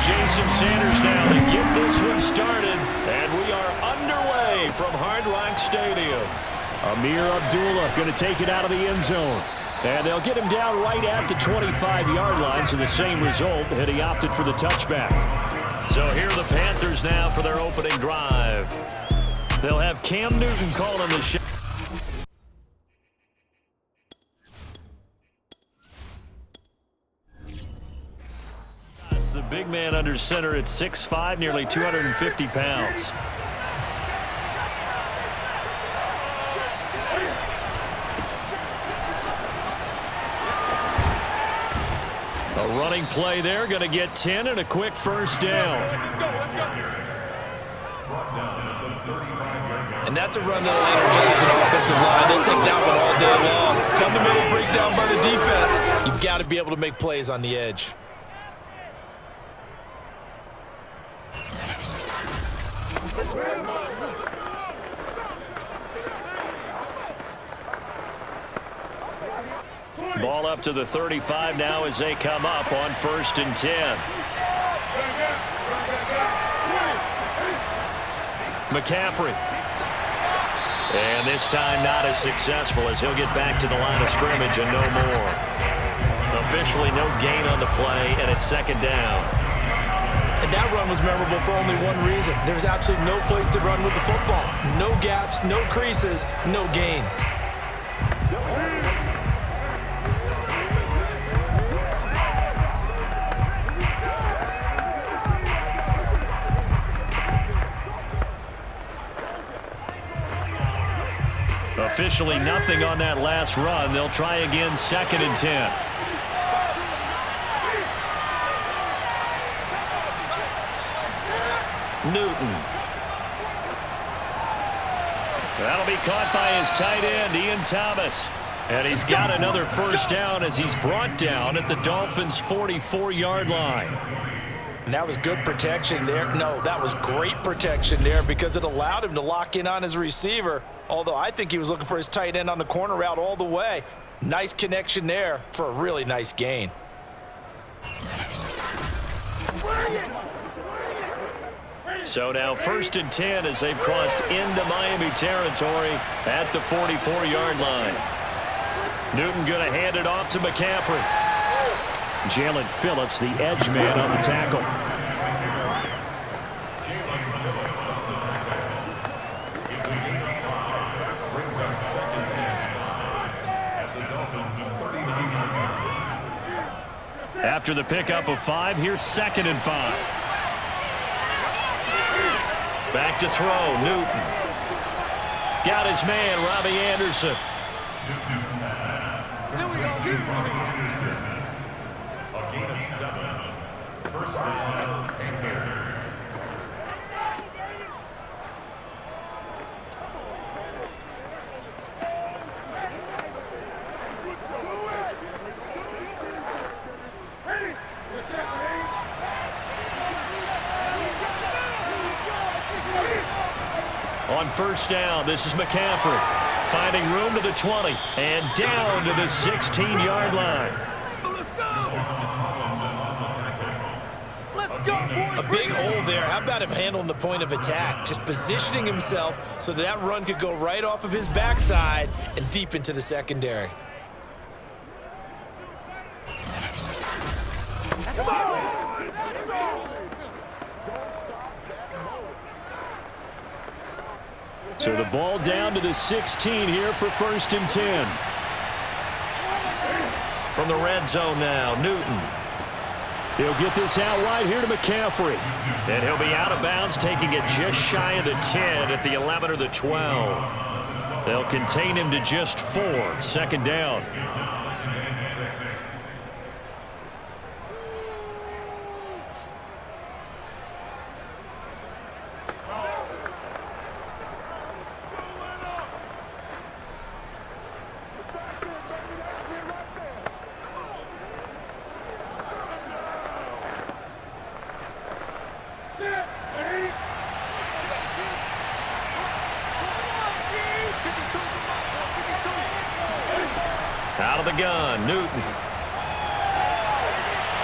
Jason Sanders now to get this one started. And we are underway from Hard Rock Stadium. Amir Abdullah going to take it out of the end zone. And they'll get him down right at the 25-yard line, so the same result, and he opted for the touchback. So here are the Panthers now for their opening drive. They'll have Cam Newton calling the shot. It's the big man under center at 6'5", nearly 250 pounds. A running play there, going to get 10 and a quick first down. And that's a run that'll energize an offensive line. They'll take that one all day long. Fundamental breakdown by the defense. You've got to be able to make plays on the edge. Ball up to the 35 now as they come up on 1st and 10. McCaffrey. And this time not as successful as he'll get back to the line of scrimmage and no more. Officially no gain on the play, and it's 2nd down. And that run was memorable for only one reason. There's absolutely no place to run with the football. No gaps, no creases, no gain. Officially nothing on that last run. They'll try again, 2nd and 10. Newton. That'll be caught by his tight end, Ian Thomas. And he's got another first down as he's brought down at the Dolphins' 44-yard line. And that was good protection there. No, that was great protection there because it allowed him to lock in on his receiver. Although I think he was looking for his tight end on the corner route all the way. Nice connection there for a really nice gain. So now 1st and 10 as they've crossed into Miami territory at the 44-yard line. Newton going to hand it off to McCaffrey. Jalen Phillips, the edge man on the tackle. After the pickup of 5, here's 2nd and 5. Back to throw, Newton. Got his man, Robbie Anderson. A gain of 7. 1st down, Panthers. On 1st down, this is McCaffrey. Finding room to the 20 and down to the 16-yard line. A big hole there. How about him handling the point of attack? Just positioning himself so that run could go right off of his backside and deep into the secondary. So the ball down to the 16 here for 1st and 10. From the red zone now, Newton. He'll get this out wide here to McCaffrey. And he'll be out of bounds, taking it just shy of the 10 at the 11 or the 12. They'll contain him to just 4, 2nd down. Out of the gun, Newton.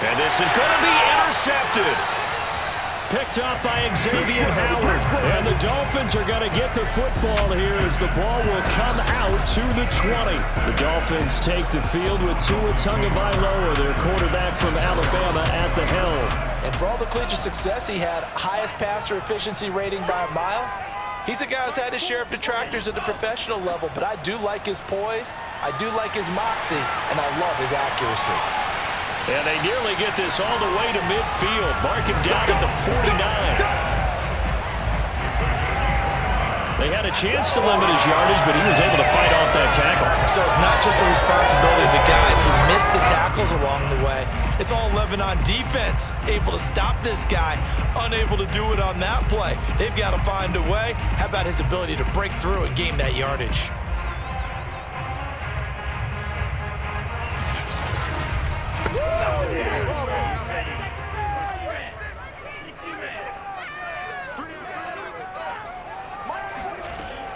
And this is going to be intercepted. picked up by Xavier Howard. And the Dolphins are going to get the football here as the ball will come out to the 20. The Dolphins take the field with Tua Tagovailoa, their quarterback from Alabama, at the helm. And for all the collegiate success he had, highest passer efficiency rating by a mile, he's a guy who's had his share of detractors at the professional level, but I do like his poise, I do like his moxie, and I love his accuracy. And they nearly get this all the way to midfield. Mark him down at the 49. They had a chance to limit his yardage, but he was able to fight off that tackle. So it's not just the responsibility of the guys who missed the tackles along the way. It's all 11 on defense, able to stop this guy, unable to do it on that play. They've got to find a way. How about his ability to break through and gain that yardage?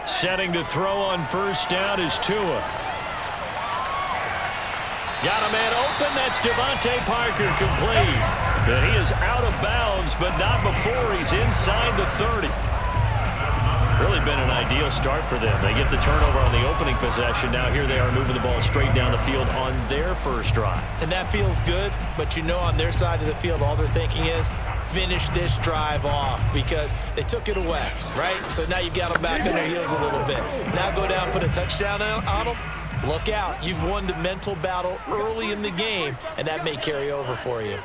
Setting to throw on first down is Tua. Got a man open. That's Devontae Parker, complete. And he is out of bounds, but not before he's inside the 30. Really been an ideal start for them. They get the turnover on the opening possession. Now here they are moving the ball straight down the field on their first drive. And that feels good, but you know on their side of the field all they're thinking is finish this drive off because they took it away, right? So now you've got them back on their heels a little bit. Now go down and put a touchdown on them. Look out. You've won the mental battle early in the game, and that may carry over for you.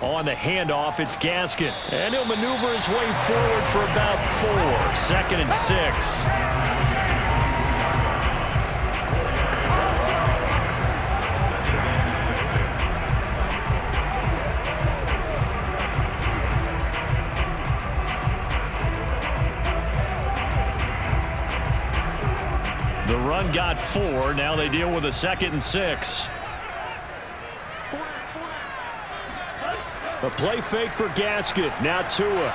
On the handoff, it's Gaskin. And he'll maneuver his way forward for about 4. 2nd and 6. The run got 4. Now they deal with a 2nd and 6. A play fake for Gaskin. Now Tua.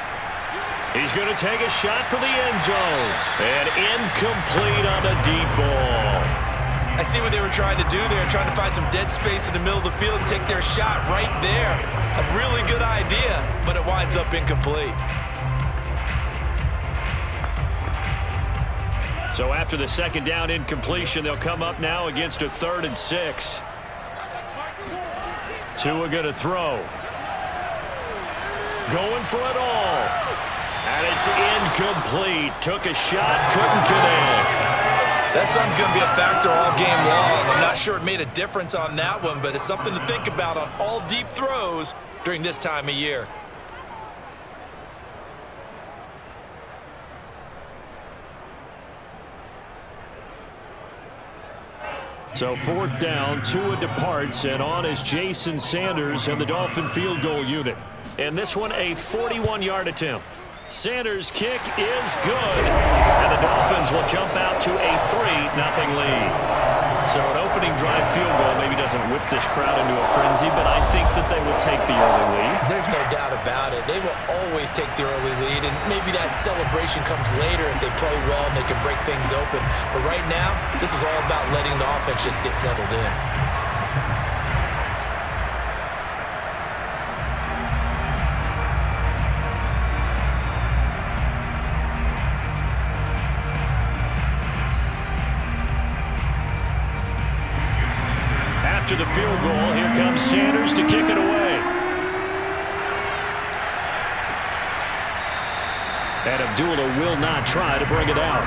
He's going to take a shot for the end zone. And incomplete on the deep ball. I see what they were trying to do there, trying to find some dead space in the middle of the field and take their shot right there. A really good idea, but it winds up incomplete. So after the 2nd down incompletion, they'll come up now against a 3rd and 6. Tua going to throw. Going for it all. And it's incomplete. Took a shot, couldn't connect. That sun's going to be a factor all game long. I'm not sure it made a difference on that one, but it's something to think about on all deep throws during this time of year. So 4th down, Tua departs, and on is Jason Sanders and the Dolphin field goal unit. And this one a 41-yard attempt. Sanders' kick is good, and the Dolphins will jump out to a 3-0 lead. So an opening drive field goal maybe doesn't whip this crowd into a frenzy, but I think that they will take the early lead. There's no doubt about it. They will always take the early lead, and maybe that celebration comes later if they play well and they can break things open. But right now, this is all about letting the offense just get settled in. To the field goal. Here comes Sanders to kick it away. And Abdullah will not try to bring it out.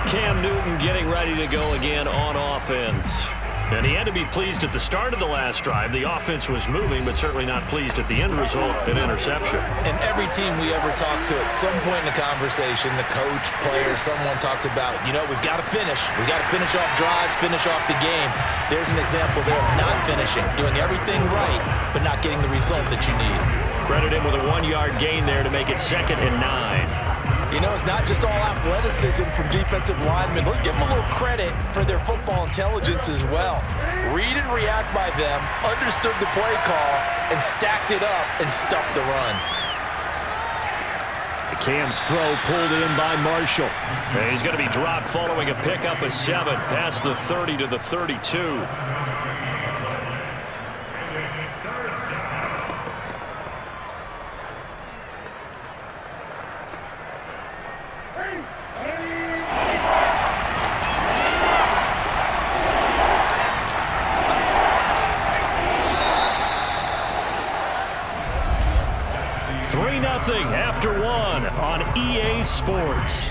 Cam Newton getting ready to go again on offense. And he had to be pleased at the start of the last drive. The offense was moving, but certainly not pleased at the end result, an interception. And every team we ever talk to at some point in the conversation, the coach, player, someone talks about, you know, we've got to finish. We've got to finish off drives, finish off the game. There's an example there of not finishing, doing everything right, but not getting the result that you need. Credit him with a 1-yard gain there to make it 2nd and 9. You know, it's not just all athleticism from defensive linemen. Let's give them a little credit for their football intelligence as well. Read and react by them, understood the play call, and stacked it up and stuffed the run. Cam's throw pulled in by Marshall. And he's going to be dropped following a pickup of 7 past the 30 to the 32. third down. 3-0 after one on EA Sports.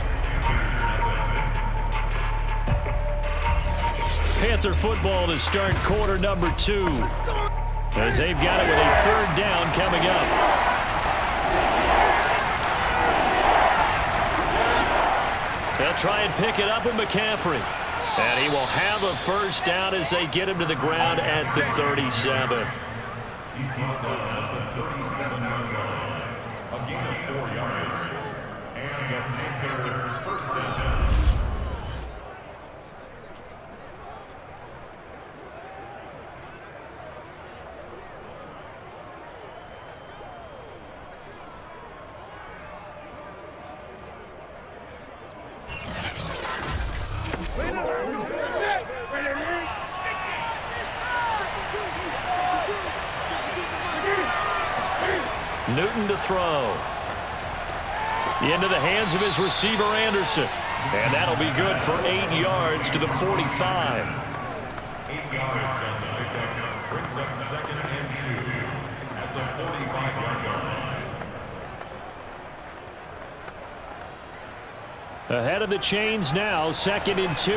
Panther football to start quarter number 2. As they've got it with a third down coming up. They'll try and pick it up with McCaffrey. And he will have a first down as they get him to the ground at the 37. He's brought down at the 37-yard line. A gain of 4 yards. And the Panther first down. Newton to throw. Into the hands of his receiver, Anderson. And that'll be good for 8 yards to the 45. 8 yards on the pickup. Brings up 2nd and 2 at the 45-yard line. Ahead of the chains now, 2nd and 2.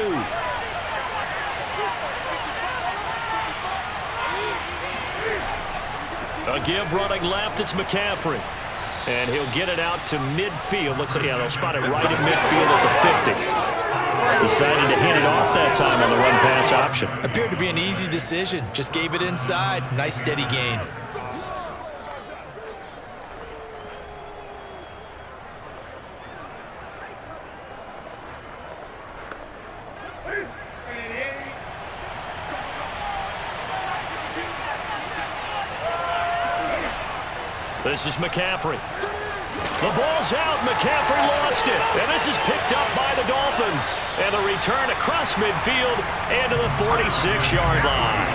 A give running left, it's McCaffrey. And he'll get it out to midfield. Looks like, yeah, they'll spot it right at midfield at the 50. Decided to hand it off that time on the run-pass option. Appeared to be an easy decision. Just gave it inside. Nice steady gain. This is McCaffrey. The ball's out. McCaffrey lost it. And this is picked up by the Dolphins. And the return across midfield and to the 46-yard line.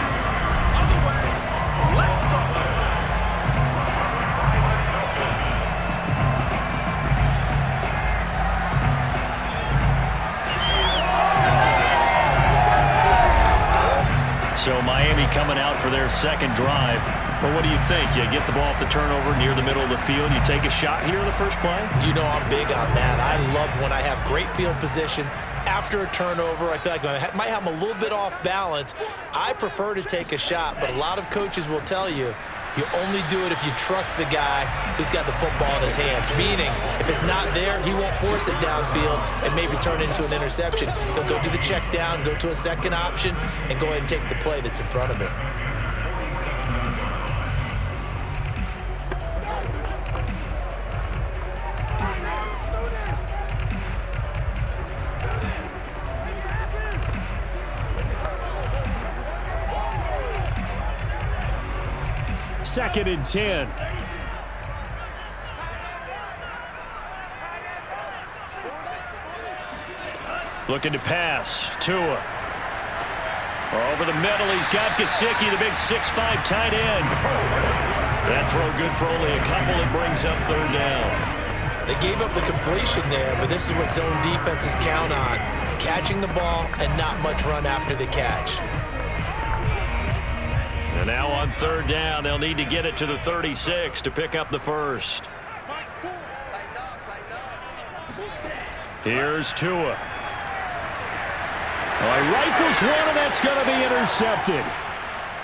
So Miami coming out for their second drive. Well, what do you think? You get the ball off the turnover near the middle of the field. You take a shot here in the first play? You know I'm big on that. I love when I have great field position. After a turnover, I feel like I might have them a little bit off balance. I prefer to take a shot, but a lot of coaches will tell you, you only do it if you trust the guy who's got the football in his hands. Meaning, if it's not there, he won't force it downfield and maybe turn it into an interception. He'll go to the check down, go to a second option, and go ahead and take the play that's in front of him. Second and 10. Looking to pass. Tua. Over the middle, he's got Gesicki, the big 6'5" tight end. That throw good for only a couple. It brings up third down. They gave up the completion there, but this is what zone defenses count on. Catching the ball and not much run after the catch. And now on third down, they'll need to get it to the 36 to pick up the first. Here's Tua. He rifles one, and that's going to be intercepted.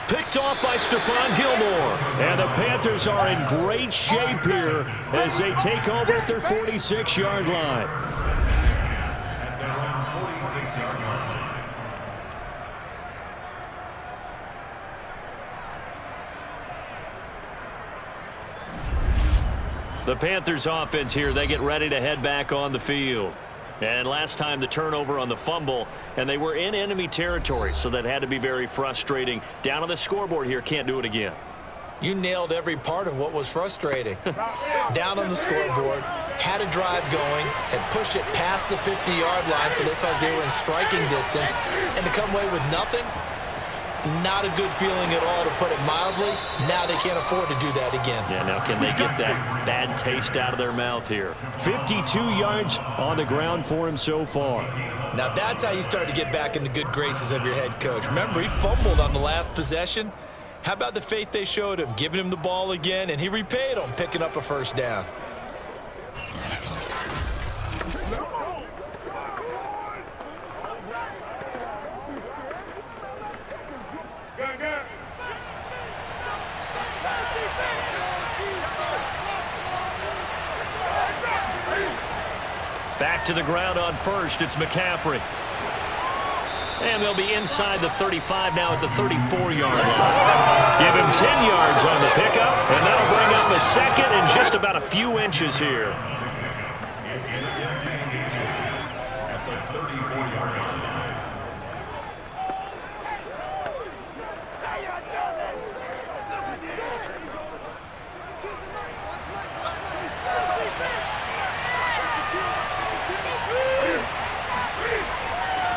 Picked off by Stephon Gilmore. And the Panthers are in great shape here as they take over at their 46-yard line. At their own 46-yard line. The Panthers offense here, they get ready to head back on the field. And last time the turnover on the fumble, and they were in enemy territory, so that had to be very frustrating. Down on the scoreboard here, can't do it again. You nailed every part of what was frustrating. Down on the scoreboard, had a drive going, and pushed it past the 50-yard line so they felt they were in striking distance, and to come away with nothing, Not a good feeling at all, to put it mildly. Now they can't afford to do that again. Yeah, now can they get that bad taste out of their mouth here? 52 yards on the ground for him so far. Now that's how you start to get back in the good graces of your head coach. Remember, he fumbled on the last possession. How about the faith they showed him, giving him the ball again, and he repaid them, picking up a first down. Back to the ground on first. It's McCaffrey. And they'll be inside the 35 now at the 34-yard line. Give him 10 yards on the pickup, and that'll bring up a second and just about a few inches here. It's second inches at the 34-yard line.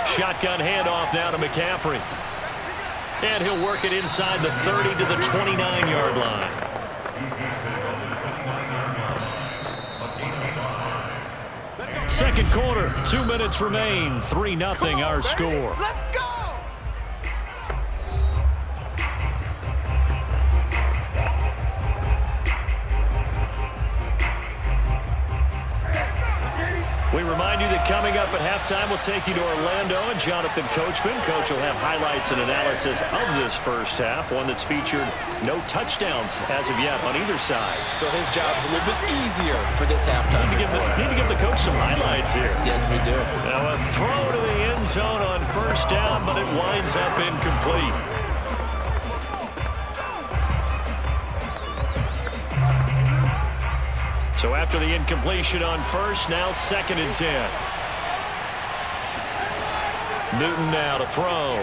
Shotgun handoff now to McCaffrey. And he'll work it inside the 30 to the 29-yard line. Second quarter, 2 minutes remain. 3-0 our score. Let's go! We remind you that coming up at halftime, we'll take you to Orlando and Jonathan Coachman. Coach will have highlights and analysis of this first half, one that's featured no touchdowns as of yet on either side. So his job's a little bit easier for this halftime. Need to give the coach some highlights here. Yes, we do. Now a throw to the end zone on first down, but it winds up incomplete. So after the incompletion on first, now 2nd and 10. Newton now to throw.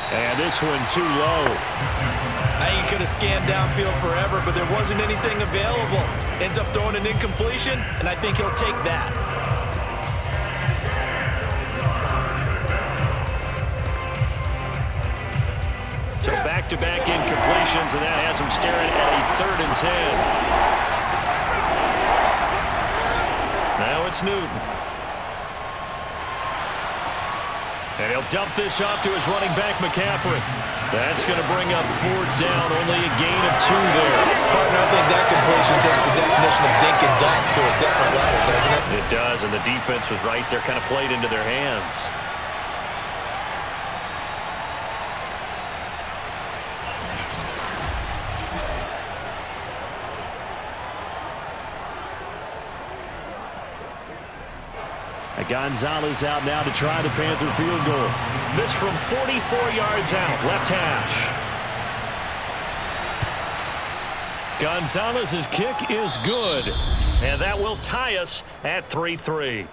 And this one too low. I think he could have scanned downfield forever, but there wasn't anything available. Ends up throwing an incompletion, and I think he'll take that. So back-to-back incompletions, and that has him staring at a 3rd and 10. Now it's Newton. And he'll dump this off to his running back, McCaffrey. That's going to bring up 4th down, only a gain of 2 there. Partner, I think that completion takes the definition of dink and dunk to a different level, doesn't it? It does, and the defense was right there, kind of played into their hands. Gonzalez out now to try the Panther field goal. This from 44 yards out, left hash. Gonzalez's kick is good, and that will tie us at 3-3.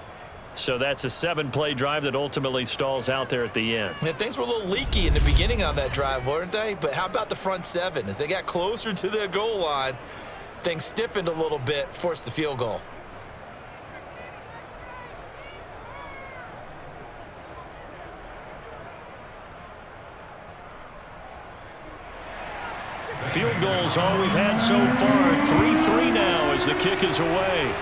So that's a 7-play drive that ultimately stalls out there at the end. Yeah, things were a little leaky in the beginning on that drive, weren't they? But how about the front 7? As they got closer to their goal line, things stiffened a little bit, forced the field goal. Field goals all we've had so far. 3-3 now as the kick is away.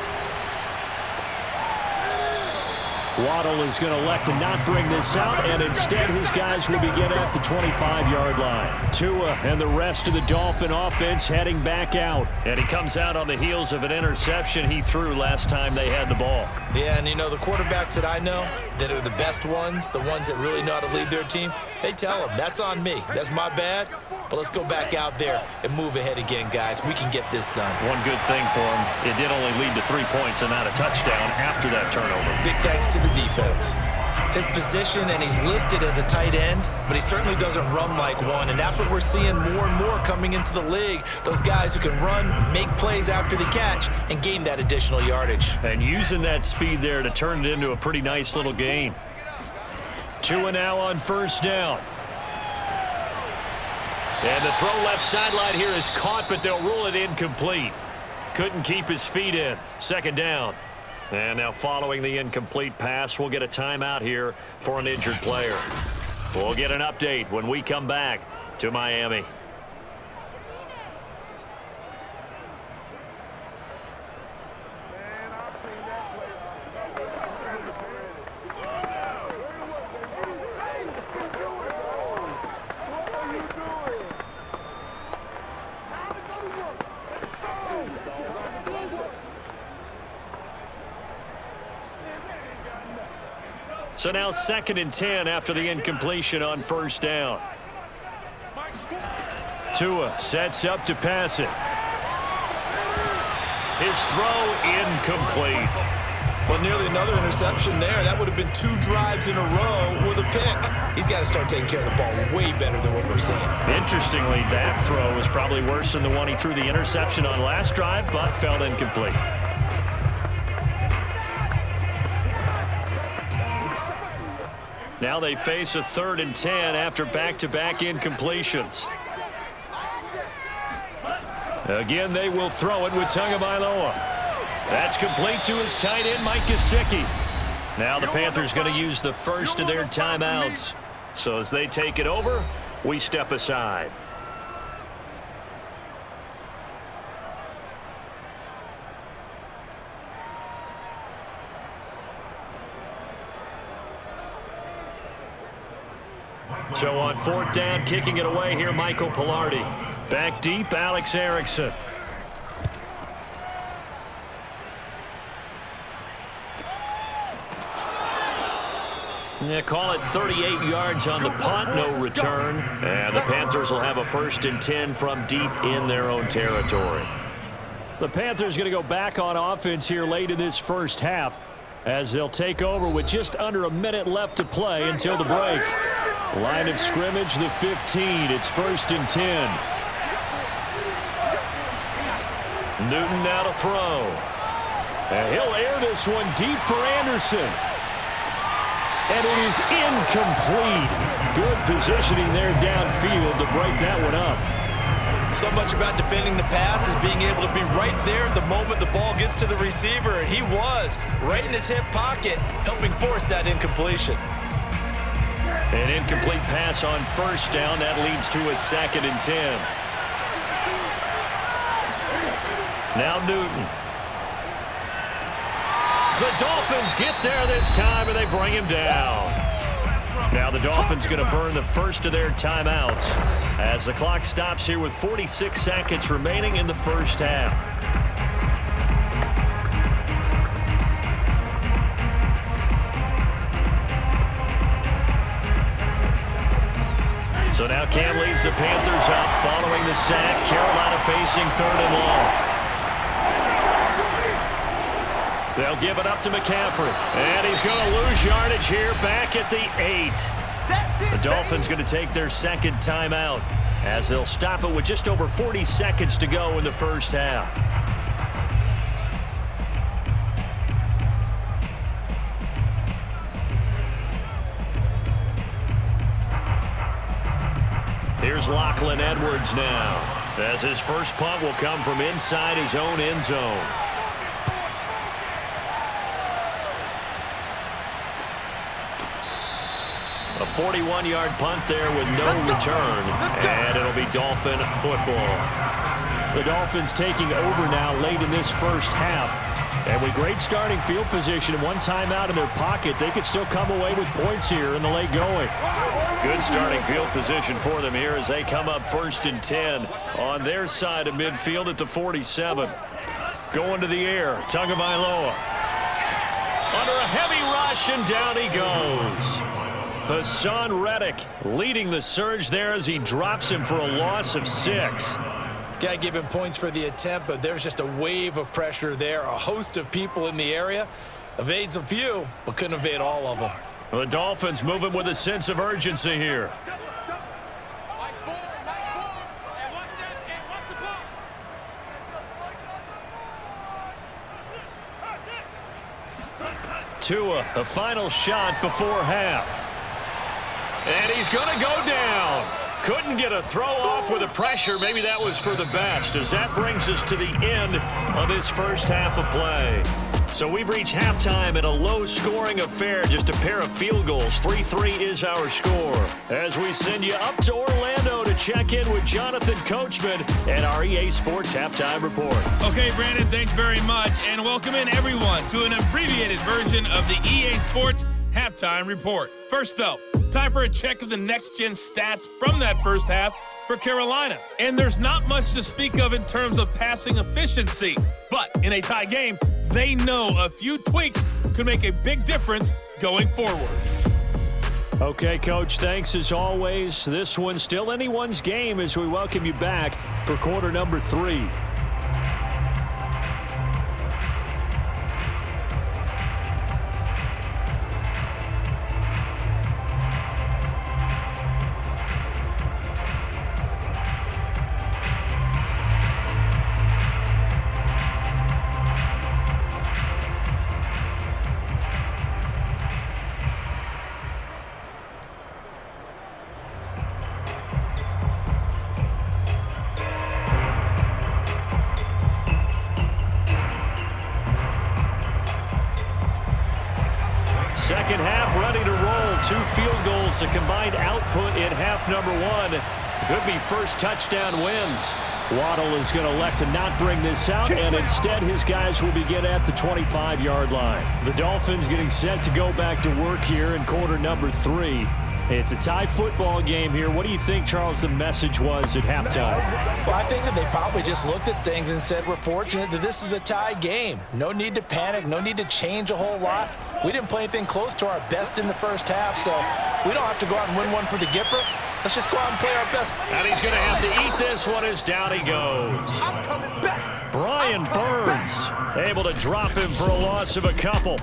Waddle is going to elect to not bring this out, and instead his guys will begin at the 25-yard line. Tua and the rest of the Dolphin offense heading back out. And he comes out on the heels of an interception he threw last time they had the ball. Yeah, and you know, the quarterbacks that I know that are the best ones, the ones that really know how to lead their team, they tell them, that's on me. That's my bad. But let's go back out there and move ahead again, guys. We can get this done. One good thing for him, it did only lead to 3 points and not a touchdown after that turnover. Big thanks to the defense. His position, and he's listed as a tight end, but he certainly doesn't run like one, and that's what we're seeing more and more coming into the league. Those guys who can run, make plays after the catch, and gain that additional yardage. And using that speed there to turn it into a pretty nice little game. Tua now on first down. And the throw left sideline here is caught, but they'll rule it incomplete. Couldn't keep his feet in. 2nd down. And now following the incomplete pass, we'll get a timeout here for an injured player. We'll get an update when we come back to Miami. So now 2nd and 10 after the incompletion on first down. Tua sets up to pass it. His throw incomplete. Well, nearly another interception there. That would have been 2 drives in a row with a pick. He's got to start taking care of the ball way better than what we're seeing. Interestingly, that throw is probably worse than the one he threw the interception on last drive, but fell incomplete. Now they face a 3rd and 10 after back-to-back incompletions. Again, they will throw it with Tagovailoa. That's complete to his tight end, Mike Gesicki. Now the Panthers going to use the first of their timeouts. So as they take it over, we step aside. So on 4th down, kicking it away here, Michael Pilardi. Back deep, Alex Erickson. Yeah, call it 38 yards on the punt, no return. And the Panthers will have a 1st and 10 from deep in their own territory. The Panthers going to go back on offense here late in this first half as they'll take over with just under a minute left to play until the break. Line of scrimmage, the 15. It's 1st and 10. Newton now to throw. And he'll air this one deep for Anderson. And it is incomplete. Good positioning there downfield to break that one up. So much about defending the pass is being able to be right there the moment the ball gets to the receiver, and he was right in his hip pocket, helping force that incompletion. An incomplete pass on first down. That leads to a 2nd and 10. Now Newton. The Dolphins get there this time, and they bring him down. Now the Dolphins going to burn the first of their timeouts as the clock stops here with 46 seconds remaining in the first half. So now Cam leads the Panthers up following the sack. Carolina facing 3rd and long. They'll give it up to McCaffrey. And he's going to lose yardage here back at the 8. The Dolphins going to take their 2nd timeout as they'll stop it with just over 40 seconds to go in the first half. Here's Lachlan Edwards now, as his first punt will come from inside his own end zone. A 41-yard punt there with no return, and it'll be Dolphin football. The Dolphins taking over now late in this first half. And with great starting field position and one timeout in their pocket, they could still come away with points here in the late going. Good starting field position for them here as they come up 1st and 10 on their side of midfield at the 47. Going to the air, Tagovailoa. Under a heavy rush, and down he goes. Hassan Reddick leading the surge there as he drops him for a loss of 6. Got to give him points for the attempt, but there's just a wave of pressure there. A host of people in the area. Evades a few, but couldn't evade all of them. The Dolphins moving with a sense of urgency here. Tua, a final shot before half. And he's going to go down. Couldn't get a throw off with the pressure. Maybe that was for the best, as that brings us to the end of this first half of play. So we've reached halftime in a low-scoring affair, just a pair of field goals. 3-3 is our score. As we send you up to Orlando to check in with Jonathan Coachman and our EA Sports Halftime Report. Okay, Brandon, thanks very much. And welcome in, everyone, to an abbreviated version of the EA Sports Halftime Report. First, though, time for a check of the next-gen stats from that first half for Carolina. And there's not much to speak of in terms of passing efficiency. But in a tie game, they know a few tweaks could make a big difference going forward. Okay, Coach, thanks as always. This one's still anyone's game as we welcome you back for quarter number 3. Second half ready to roll. 2 field goals, a combined output in half number 1. Could be first touchdown wins. Waddle is going to elect to not bring this out, and instead his guys will begin at the 25-yard line. The Dolphins getting set to go back to work here in quarter number 3. It's a tie football game here. What do you think, Charles, the message was at halftime? Well, I think that they probably just looked at things and said, we're fortunate that this is a tie game. No need to panic, no need to change a whole lot. We didn't play anything close to our best in the first half, so we don't have to go out and win one for the Gipper. Let's just go out and play our best. And he's going to have to eat this one as down he goes. I'm coming back. Brian Burns able to drop him for a loss of a couple.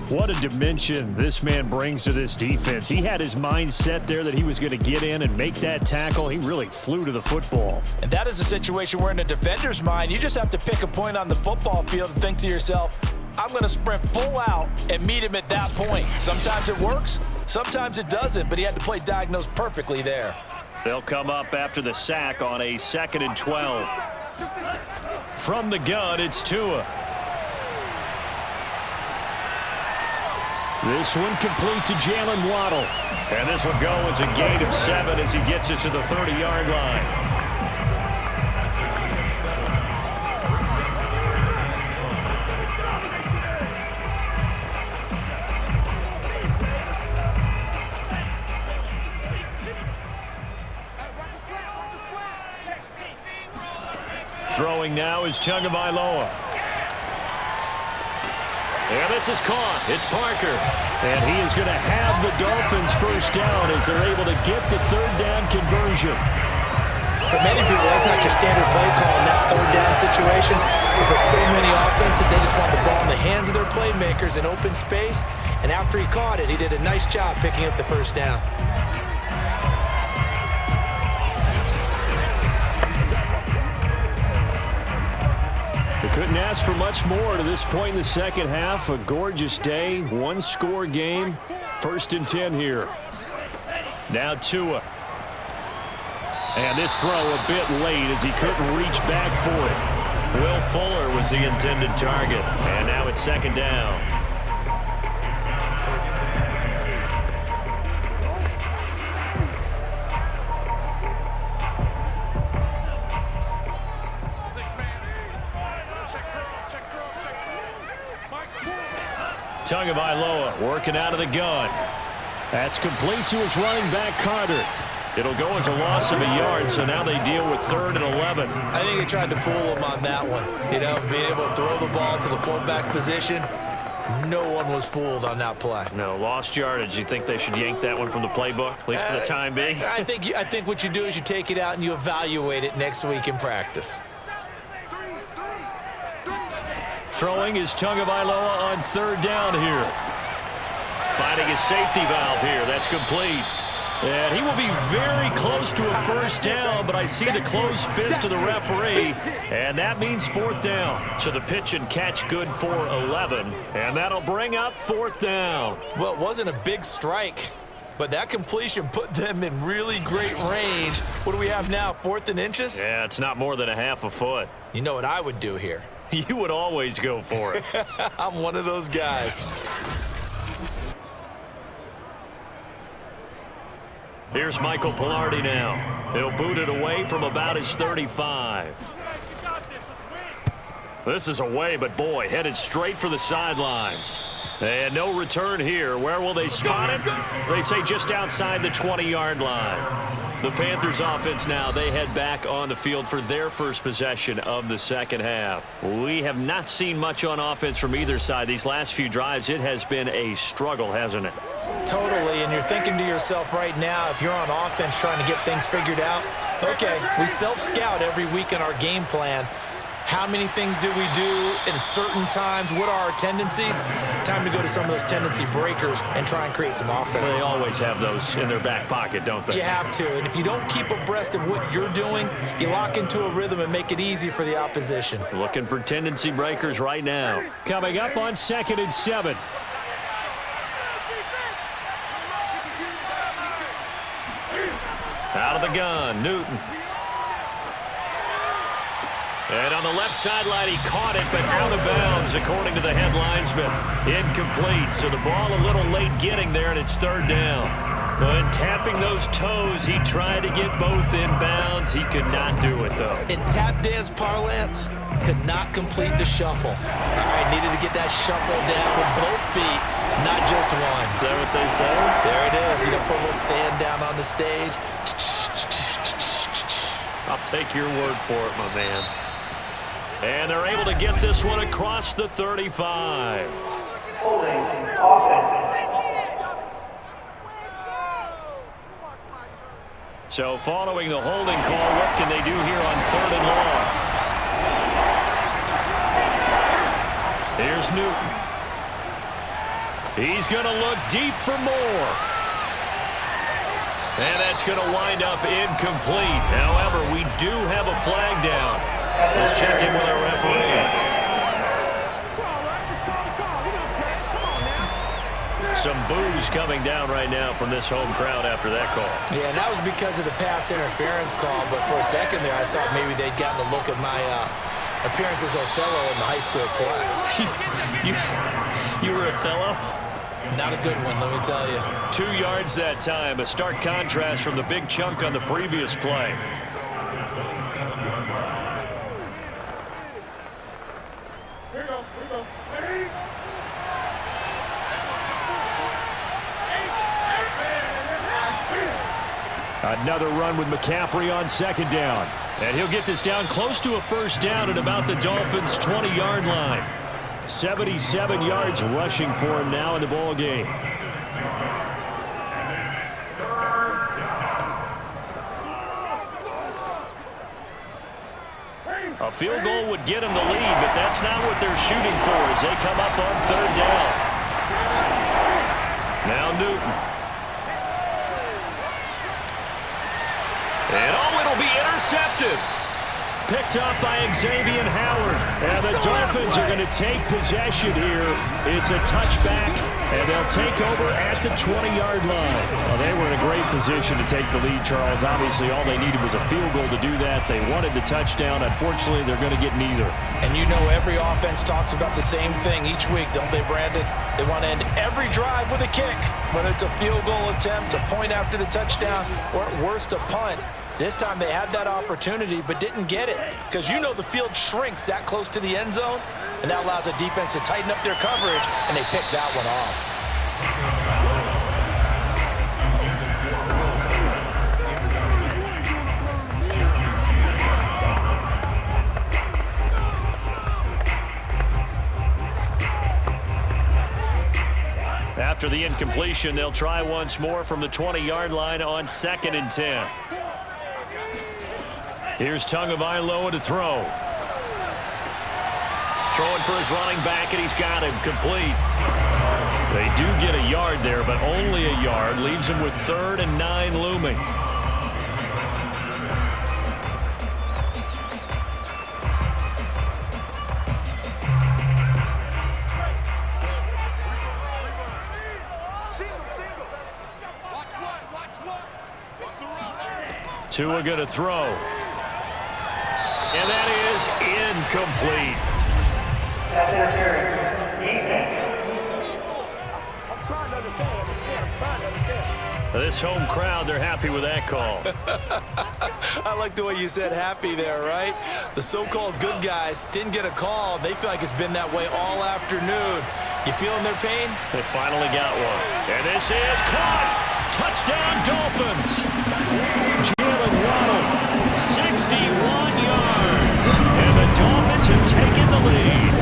What a dimension this man brings to this defense. He had his mind set there that he was going to get in and make that tackle. He really flew to the football. And that is a situation where in a defender's mind, you just have to pick a point on the football field and think to yourself, I'm going to sprint full out and meet him at that point. Sometimes it works, sometimes it doesn't, but he had to play diagnose perfectly there. They'll come up after the sack on a 2nd and 12. From the gun, it's Tua. This one complete to Jalen Waddle. And this will go as a gain of 7 as he gets it to the 30-yard line. Throwing now is Tagovailoa. And this is caught. It's Parker. And he is going to have the Dolphins first down as they're able to get the 3rd down conversion. For many people, that's not your standard play call in that 3rd down situation. But for so many offenses, they just want the ball in the hands of their playmakers in open space. And after he caught it, he did a nice job picking up the first down. Couldn't ask for much more to this point in the second half. A gorgeous day, 1-score game. 1st and 10 here. Now Tua. And this throw a bit late as he couldn't reach back for it. Will Fuller was the intended target. And now it's 2nd down. Tagovailoa working out of the gun. That's complete to his running back, Carter. It'll go as a loss of a yard, so now they deal with 3rd and 11. I think they tried to fool him on that one. You know, being able to throw the ball to the fullback position. No one was fooled on that play. No, lost yardage. You think they should yank that one from the playbook, at least for the time being? I think what you do is you take it out and you evaluate it next week in practice. Throwing is Tagovailoa on 3rd down here. Finding his safety valve here. That's complete. And he will be very close to a first down, but I see the closed fist of the referee, and that means 4th down. So the pitch and catch good for 11, and that'll bring up 4th down. Well, it wasn't a big strike, but that completion put them in really great range. What do we have now, 4th and inches? Yeah, it's not more than a half a foot. You know what I would do here? You would always go for it. I'm one of those guys. Here's Michael Pilardi now. He'll boot it away from about his 35. This is away, but boy, headed straight for the sidelines. And no return here. Where will they spot it? They say just outside the 20-yard line. The Panthers offense now, they head back on the field for their first possession of the second half. We have not seen much on offense from either side. These last few drives, it has been a struggle, hasn't it? Totally, and you're thinking to yourself right now, if you're on offense trying to get things figured out, okay, we self-scout every week in our game plan. How many things do we do at certain times? What are our tendencies? Time to go to some of those tendency breakers and try and create some offense. They always have those in their back pocket, don't they? You have to, and if you don't keep abreast of what you're doing, you lock into a rhythm and make it easy for the opposition. Looking for tendency breakers right now. Coming up on 2nd and 7. Out of the gun, Newton. And on the left sideline, he caught it, but out of bounds, according to the head linesman. Incomplete, so the ball a little late getting there, and it's 3rd down. But tapping those toes, he tried to get both in bounds. He could not do it, though. In tap dance parlance, could not complete the shuffle. All right, needed to get that shuffle down with both feet, not just one. Is that what they say? There it is. You know, put a little sand down on the stage. I'll take your word for it, my man. And they're able to get this one across the 35. Holding offense. So following the holding call, what can they do here on 3rd and long? Here's Newton. He's going to look deep for more. And that's going to wind up incomplete. However, we do have a flag down. Let's check in with our referee. Some boos coming down right now from this home crowd after that call. Yeah, and that was because of the pass interference call, but for a second there, I thought maybe they'd gotten a look at my appearance as Othello in the high school play. You were Othello? Not a good one, let me tell you. 2 yards that time, a stark contrast from the big chunk on the previous play. Another run with McCaffrey on 2nd down. And he'll get this down close to a 1st down at about the Dolphins' 20-yard line. 77 yards rushing for him now in the ball game. A field goal would get him the lead, but that's not what they're shooting for as they come up on 3rd down. Now Newton. And oh, it'll be intercepted. Picked up by Xavier Howard. And the Dolphins are going to take possession here. It's a touchback, and they'll take over at the 20-yard line. Well, they were in a great position to take the lead, Charles. Obviously, all they needed was a field goal to do that. They wanted the touchdown. Unfortunately, they're going to get neither. And you know every offense talks about the same thing each week, don't they, Brandon? They want to end every drive with a kick, whether it's a field goal attempt, a point after the touchdown, or at worst, a punt. This time they had that opportunity but didn't get it because you know the field shrinks that close to the end zone, and that allows a defense to tighten up their coverage, and they picked that one off. After the incompletion, they'll try once more from the 20-yard line on 2nd and 10. Here's Tagovailoa to throw. Throwing for his running back, and he's got him complete. They do get a yard there, but only a yard. Leaves him with 3rd and 9 looming. Tua going to throw. And that is incomplete. Pass interference. Defense. This home crowd, they're happy with that call. I like the way you said happy there, right? The so-called good guys didn't get a call. They feel like it's been that way all afternoon. You feeling their pain? They finally got one. And this is caught. Touchdown, Dolphins. Jalen Waddle, 61 yards. And the Dolphins have taken the lead.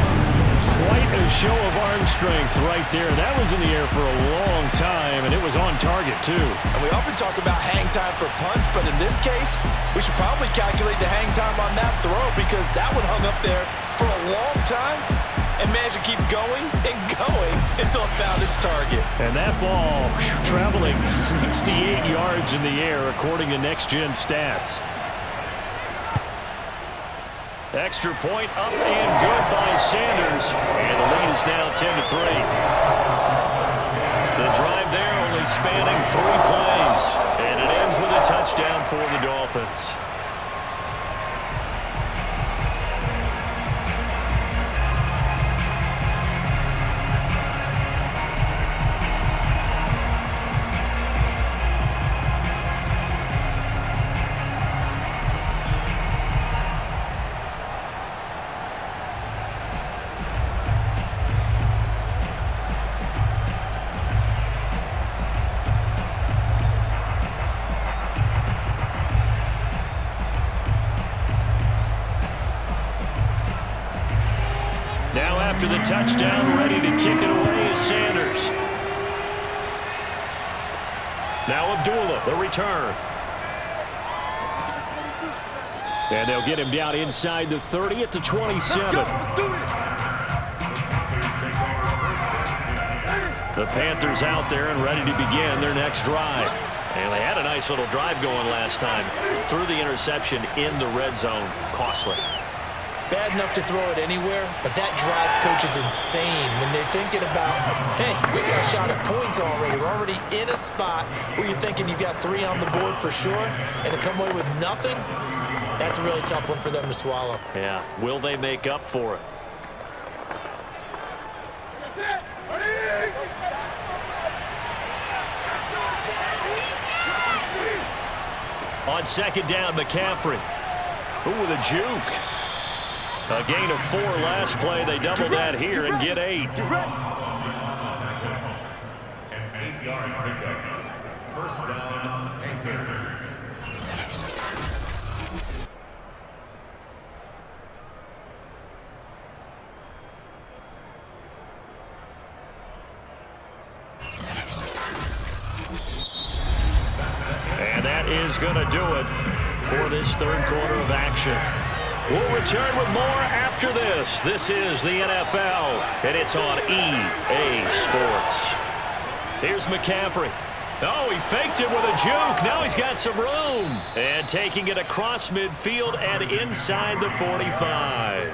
Quite a show of arm strength right there. That was in the air for a long time, and it was on target, too. And we often talk about hang time for punts, but in this case, we should probably calculate the hang time on that throw because that one hung up there for a long time and managed to keep going and going until it found its target. And that ball traveling 68 yards in the air, according to Next Gen Stats. Extra point up and good by Sanders. And the lead is now 10-3. The drive there only spanning 3 plays. And it ends with a touchdown for the Dolphins. Now after the touchdown, ready to kick it away is Sanders. Now Abdullah, the return. And they'll get him down inside the 30 at the 27. The Panthers out there and ready to begin their next drive. And they had a nice little drive going last time. Threw the interception in the red zone. Costly. Bad enough to throw it anywhere, but that drives coaches insane when they're thinking about, hey, we got a shot at points already. We're already in a spot where you're thinking you got 3 on the board for sure, and to come away with nothing, that's a really tough one for them to swallow. Yeah, will they make up for it? On second down, McCaffrey. Ooh, with a juke. A gain of 4 last play. They double that here and get 8. An 8-yard pickup. First down, Panthers. And that is going to do it for this third quarter of action. We'll return with more after this. This is the NFL, and it's on EA Sports. Here's McCaffrey. Oh, he faked it with a juke. Now he's got some room. And taking it across midfield and inside the 45.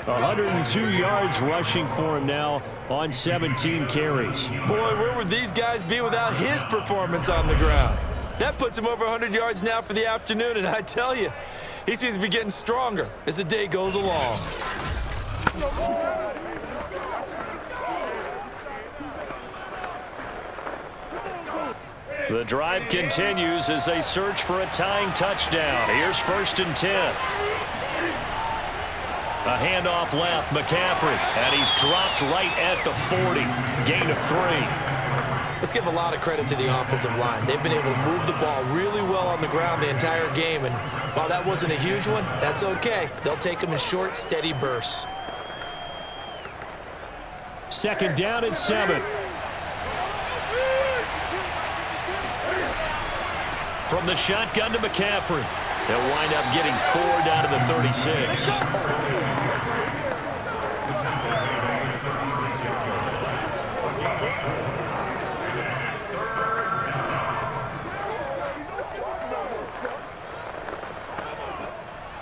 102 yards rushing for him now on 17 carries. Boy, where would these guys be without his performance on the ground? That puts him over 100 yards now for the afternoon, and I tell you, he seems to be getting stronger as the day goes along. The drive continues as they search for a tying touchdown. Here's 1st and 10. A handoff left, McCaffrey, and he's dropped right at the 40. Gain of 3. Let's give a lot of credit to the offensive line. They've been able to move the ball really well on the ground the entire game, and while that wasn't a huge one, that's okay. They'll take them in short, steady bursts. Second down and 7. From the shotgun to McCaffrey. They'll wind up getting 4 down to the 36.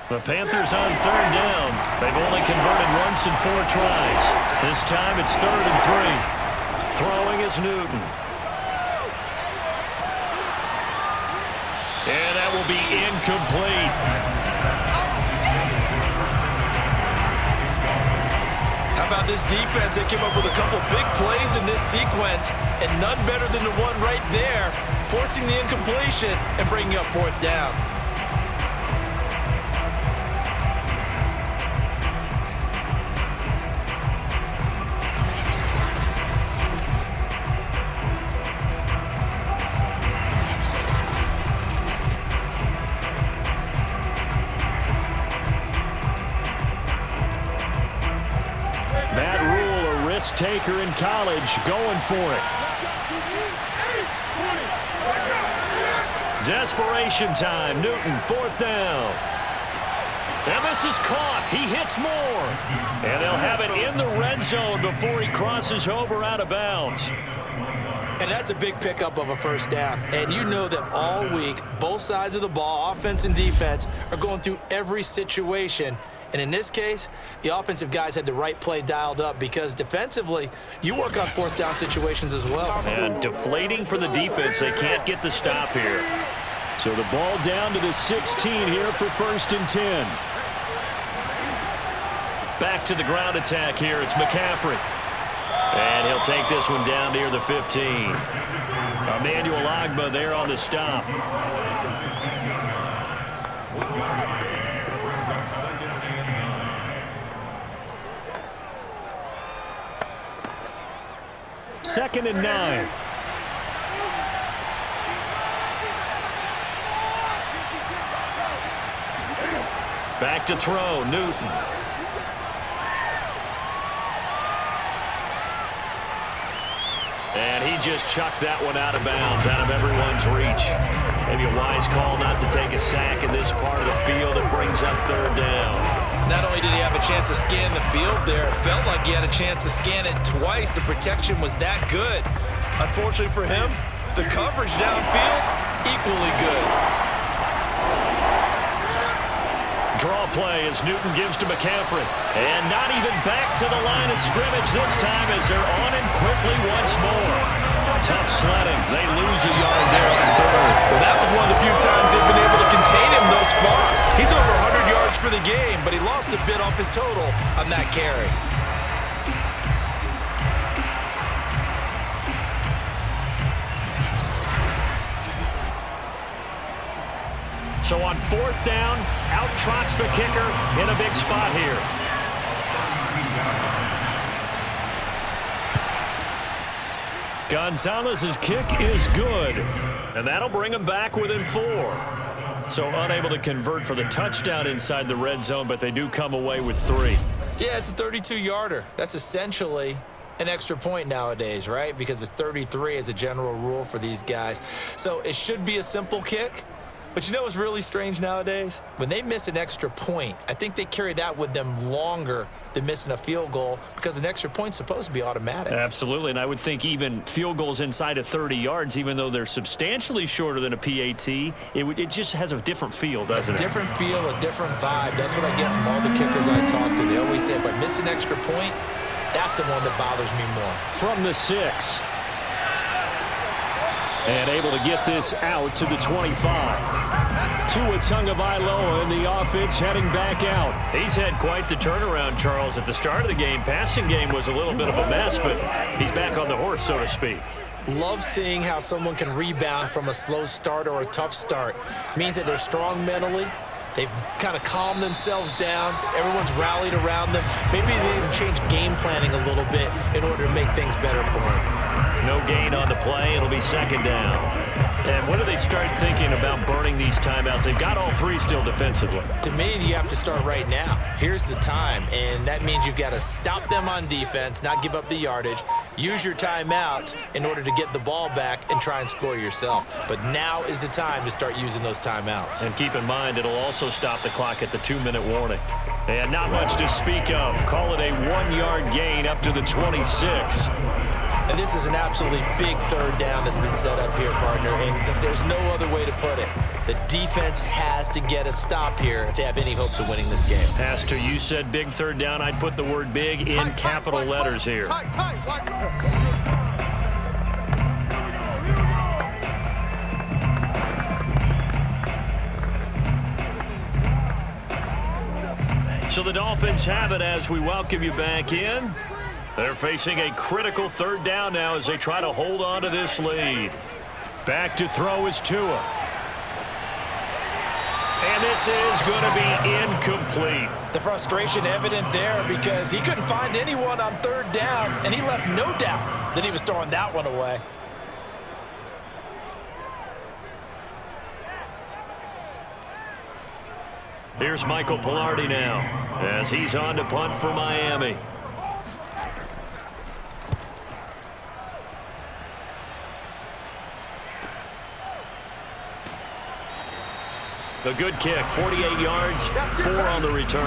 The Panthers on 3rd down. They've only converted once in 4 tries. This time it's 3rd and 3. Throwing is Newton. And that will be incomplete. How about this defense. They came up with a couple big plays in this sequence, and none better than the one right there, forcing the incompletion and bringing up 4th down. Taker in college, going for it. Desperation time. Newton, 4th down. And this is caught. He hits more. And they'll have it in the red zone before he crosses over out of bounds. And that's a big pickup of a 1st down. And you know that all week, both sides of the ball, offense and defense, are going through every situation. And in this case, the offensive guys had the right play dialed up because defensively, you work on 4th down situations as well. And deflating for the defense. They can't get the stop here. So the ball down to the 16 here for 1st and 10. Back to the ground attack here. It's McCaffrey. And he'll take this one down near the 15. Emmanuel Ogbah there on the stop. Second and 9. Back to throw, Newton. And he just chucked that one out of bounds, out of everyone's reach. Maybe a wise call not to take a sack in this part of the field. It brings up 3rd down. Not only did he have a chance to scan the field there, it felt like he had a chance to scan it twice. The protection was that good. Unfortunately for him, the coverage downfield, equally good. Draw play as Newton gives to McCaffrey. And not even back to the line of scrimmage this time as they're on him quickly once more. Tough sledding. They lose a yard there on 3rd. Well, that was one of the few times they've been able to contain him thus far. He's over 100 yards for the game, but he lost a bit off his total on that carry. So on 4th down, out trots the kicker in a big spot here. Gonzalez's kick is good, and that'll bring him back within 4. So unable to convert for the touchdown inside the red zone, but they do come away with 3. Yeah, it's a 32-yarder. That's essentially an extra point nowadays, right? Because it's 33 as a general rule for these guys. So it should be a simple kick. But you know what's really strange nowadays? When they miss an extra point, I think they carry that with them longer than missing a field goal because an extra point's supposed to be automatic. Absolutely, and I would think even field goals inside of 30 yards, even though they're substantially shorter than a PAT, it just has a different feel, doesn't it? A different feel, a different vibe. That's what I get from all the kickers I talk to. They always say if I miss an extra point, that's the one that bothers me more. From the 6. And able to get this out to the 25. Tua Tagovailoa in the offense heading back out. He's had quite the turnaround, Charles. At the start of the game, passing game was a little bit of a mess, but he's back on the horse, so to speak. Love seeing how someone can rebound from a slow start or a tough start. Means that they're strong mentally. They've kind of calmed themselves down. Everyone's rallied around them. Maybe they even change game planning a little bit in order to make things better for them. No gain on the play. It'll be 2nd down. And when do they start thinking about burning these timeouts? They've got all 3 still defensively. To me, you have to start right now. Here's the time, and that means you've got to stop them on defense, not give up the yardage, use your timeouts in order to get the ball back and try and score yourself. But now is the time to start using those timeouts. And keep in mind, it'll also stop the clock at the 2-minute warning. And not much to speak of. Call it a 1-yard gain up to the 26. And this is an absolutely big 3rd down that's been set up here, partner, and there's no other way to put it. The defense has to get a stop here if they have any hopes of winning this game. Has to. You said big 3rd down. I'd put the word big in capital letters here. So the Dolphins have it as we welcome you back in. They're facing a critical third down now as they try to hold on to this lead. Back to throw is Tua. And this is going to be incomplete. The frustration evident there because he couldn't find anyone on third down, and he left no doubt that he was throwing that one away. Here's Michael Pilardi now as he's on to punt for Miami. A good kick, 48 yards, 4 on the return.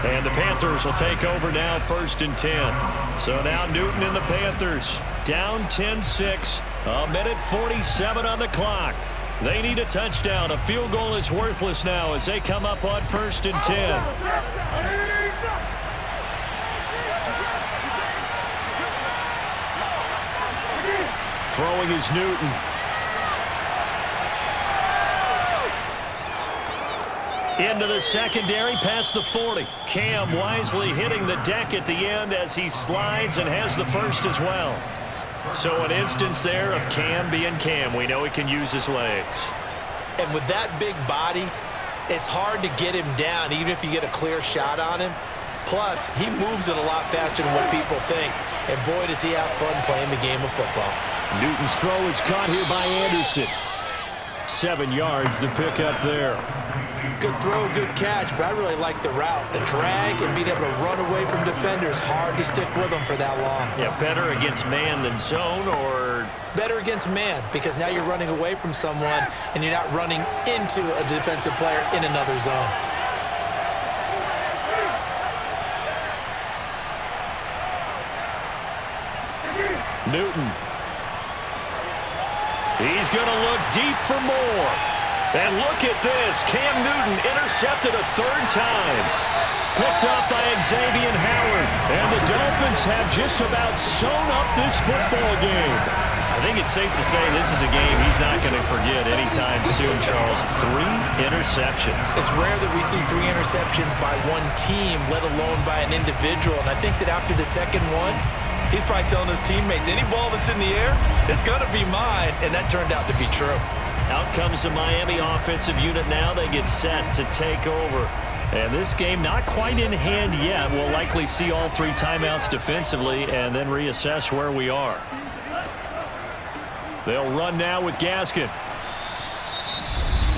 And the Panthers will take over now, 1st and 10. So now Newton and the Panthers down 10-6, a minute 47 on the clock. They need a touchdown. A field goal is worthless now as they come up on 1st and 10. Throwing is Newton. Into the secondary, past the 40. Cam wisely hitting the deck at the end as he slides and has the first as well. So an instance there of Cam being Cam. We know he can use his legs. And with that big body, it's hard to get him down even if you get a clear shot on him. Plus, he moves it a lot faster than what people think. And boy, does he have fun playing the game of football. Newton's throw is caught here by Anderson. 7 yards, the pickup there. Good throw, good catch, but I really like the route. The drag and being able to run away from defenders, hard to stick with them for that long. Yeah, better against man than zone, or? Better against man, because now you're running away from someone and you're not running into a defensive player in another zone. Newton. He's going to look deep for more. And look at this. Cam Newton intercepted a 3rd time. Picked up by Xavier Howard. And the Dolphins have just about sewn up this football game. I think it's safe to say this is a game he's not going to forget anytime soon, Charles. 3 interceptions. It's rare that we see 3 interceptions by one team, let alone by an individual. And I think that after the second one, he's probably telling his teammates, any ball that's in the air, it's going to be mine. And that turned out to be true. Out comes the Miami offensive unit now. They get set to take over. And this game not quite in hand yet. We'll likely see all 3 timeouts defensively and then reassess where we are. They'll run now with Gaskin.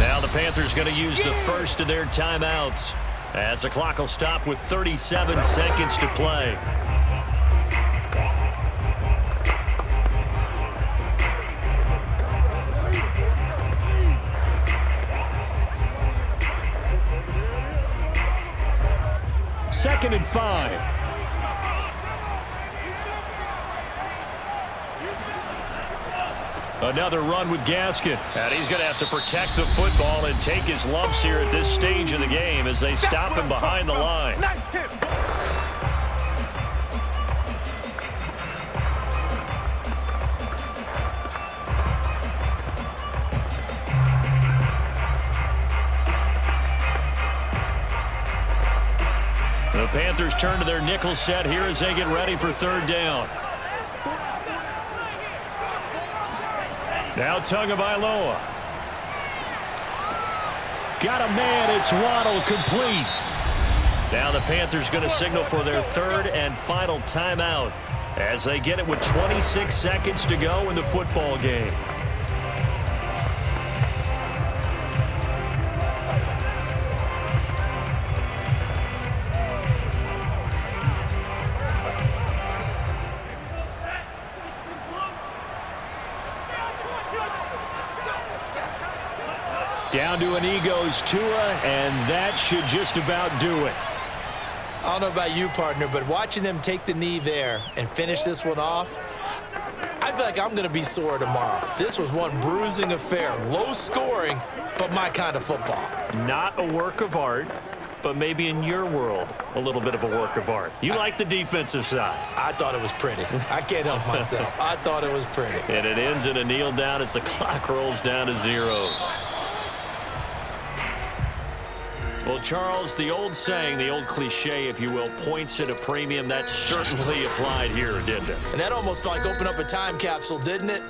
Now the Panthers going to use the first of their timeouts as the clock will stop with 37 seconds to play. Second and 5. Another run with Gaskin. And he's going to have to protect the football and take his lumps here at this stage of the game as they stop him behind the line. Nice hit. The Panthers turn to their nickel set here as they get ready for 3rd down. Now Tagovailoa. Got a man, it's Waddle, complete. Now the Panthers going to signal for their 3rd and final timeout as they get it with 26 seconds to go in the football game. Down to an ego's Tua, and that should just about do it. I don't know about you, partner, but watching them take the knee there and finish this one off, I feel like I'm going to be sore tomorrow. This was one bruising affair. Low scoring, but my kind of football. Not a work of art, but maybe in your world, a little bit of a work of art. You like the defensive side. I thought it was pretty. I can't help myself. I thought it was pretty. And it ends in a kneel down as the clock rolls down to zeros. Well, Charles, the old saying, the old cliche, if you will, points at a premium, that certainly applied here, didn't it? And that almost like opened up a time capsule, didn't it?